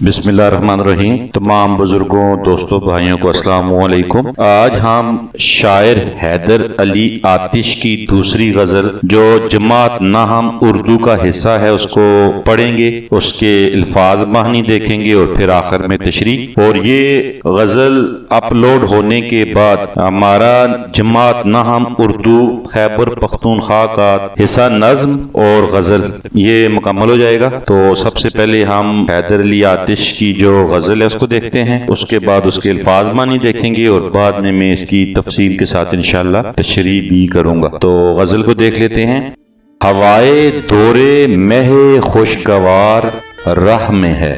بسم اللہ الرحمن الرحیم۔ تمام بزرگوں، دوستوں، بھائیوں کو السلام علیکم۔ آج ہم شاعر حیدر علی آتش کی دوسری غزل جو جماعت نہم اردو کا حصہ ہے اس کو پڑھیں گے، اس کے الفاظ معنی دیکھیں گے اور پھر آخر میں تشریح۔ اور یہ غزل اپلوڈ ہونے کے بعد ہمارا جماعت نہم اردو خیبر پختونخوا کا حصہ نظم اور غزل یہ مکمل ہو جائے گا۔ تو سب سے پہلے ہم حیدر علی آتش کی جو غزل ہے اس کو دیکھتے ہیں، اس کے بعد اس کے الفاظ معنی دیکھیں گے اور بعد میں اس کی تفصیل کے ساتھ انشاءاللہ تشریح بھی کروں گا۔ تو غزل کو دیکھ لیتے ہیں۔ ہوائے دورے مہ خوشگوار راہ میں ہے،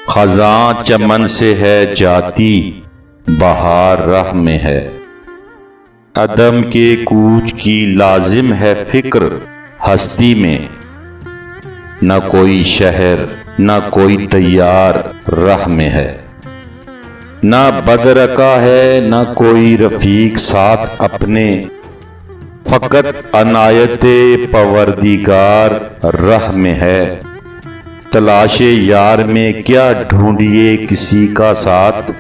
خزاں چمن سے ہے جاتی بہار راہ میں ہے، عدم کے کوچ کی لازم ہے فکر ہستی میں، نہ کوئی شہر نہ کوئی تیار راہ میں ہے، نہ بدرکا ہے نہ کوئی رفیق ساتھ اپنے، فقط عنایت پروردگار راہ میں ہے، تلاش یار میں کیا ڈھونڈیے کسی کا ساتھ،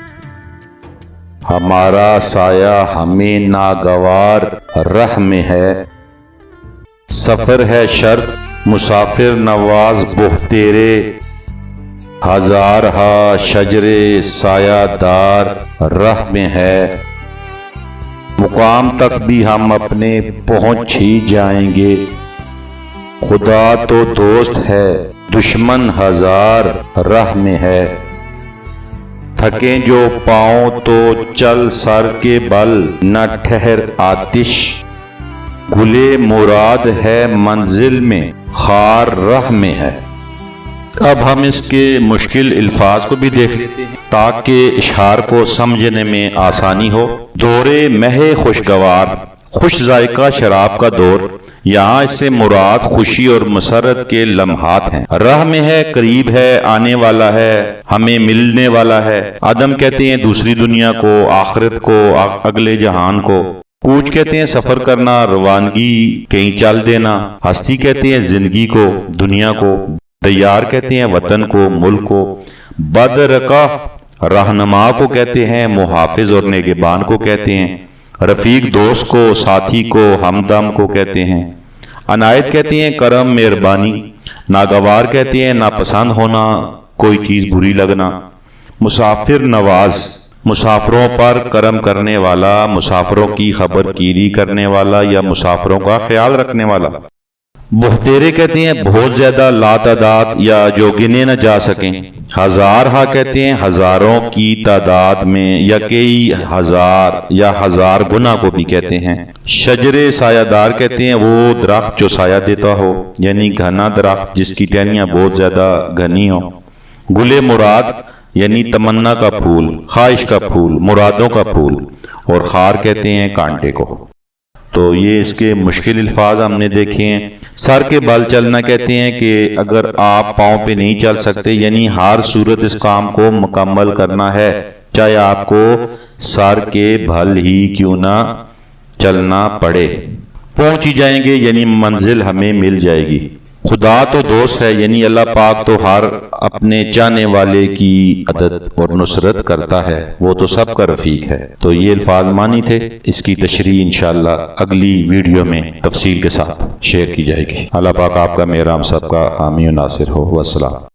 ہمارا سایہ ہمیں ناگوار راہ میں ہے، سفر ہے شرط مسافر نواز بہتیرے، ہزارہا شجر سایہ دار راہ میں ہے، مقام تک بھی ہم اپنے پہنچ ہی جائیں گے، خدا تو دوست ہے دشمن ہزار راہ میں ہے، تھکیں جو پاؤں تو چل سر کے بل نہ ٹھہر آتش، گلے مراد ہے منزل میں خار راہ میں ہے۔ اب ہم اس کے مشکل الفاظ کو بھی دیکھ لیتے ہیں تاکہ اشعار کو سمجھنے میں آسانی ہو۔ دورے مہ خوشگوار، خوش ذائقہ شراب کا دور، یہاں اس سے مراد خوشی اور مسرت کے لمحات ہیں۔ راہ میں ہے قریب ہے، آنے والا ہے، ہمیں ملنے والا ہے۔ عدم کہتے ہیں دوسری دنیا کو، آخرت کو، اگلے جہان کو۔ کوچ کہتے ہیں سفر کرنا، روانگی، کہیں چل دینا۔ ہستی کہتے ہیں زندگی کو، دنیا کو۔ تیار کہتے ہیں وطن کو، ملک کو۔ بدرکا رہنما کو کہتے ہیں، محافظ اور نگہبان کو کہتے ہیں۔ رفیق دوست کو، ساتھی کو، ہمدم کو کہتے ہیں۔ عنایت کہتے ہیں کرم، مہربانی۔ ناگوار کہتے ہیں ناپسند ہونا، کوئی چیز بری لگنا۔ مسافر نواز، مسافروں پر کرم کرنے والا، مسافروں کی خبر گیری کرنے والا یا مسافروں کا خیال رکھنے والا۔ بہتیرے کہتے ہیں بہت زیادہ، لاتعداد یا جو گنے نہ جا سکیں۔ ہزارہا کہتے ہیں ہزاروں کی تعداد میں یا کئی ہزار یا ہزار گنا کو بھی کہتے ہیں۔ شجر سایہ دار کہتے ہیں وہ درخت جو سایہ دیتا ہو، یعنی گھنا درخت جس کی ٹہنیاں بہت زیادہ گھنی ہوں۔ گل مراد یعنی تمنا کا پھول، خواہش کا پھول، مرادوں کا پھول۔ اور خار کہتے ہیں کانٹے کو۔ تو یہ اس کے مشکل الفاظ ہم نے دیکھے ہیں۔ سر کے بل چلنا کہتے ہیں کہ اگر آپ پاؤں پہ نہیں چل سکتے، یعنی ہر صورت اس کام کو مکمل کرنا ہے، چاہے آپ کو سر کے بل ہی کیوں نہ چلنا پڑے۔ پہنچ ہی جائیں گے یعنی منزل ہمیں مل جائے گی۔ خدا تو دوست ہے یعنی اللہ پاک تو ہر اپنے چاہنے والے کی مدد اور نصرت کرتا ہے، وہ تو سب کا رفیق ہے۔ تو یہ الفاظ معنی تھے، اس کی تشریح انشاءاللہ اگلی ویڈیو میں تفصیل کے ساتھ شیئر کی جائے گی۔ اللہ پاک آپ کا، میرا، ہم سب کا حامی و ناصر ہو۔ والسلام۔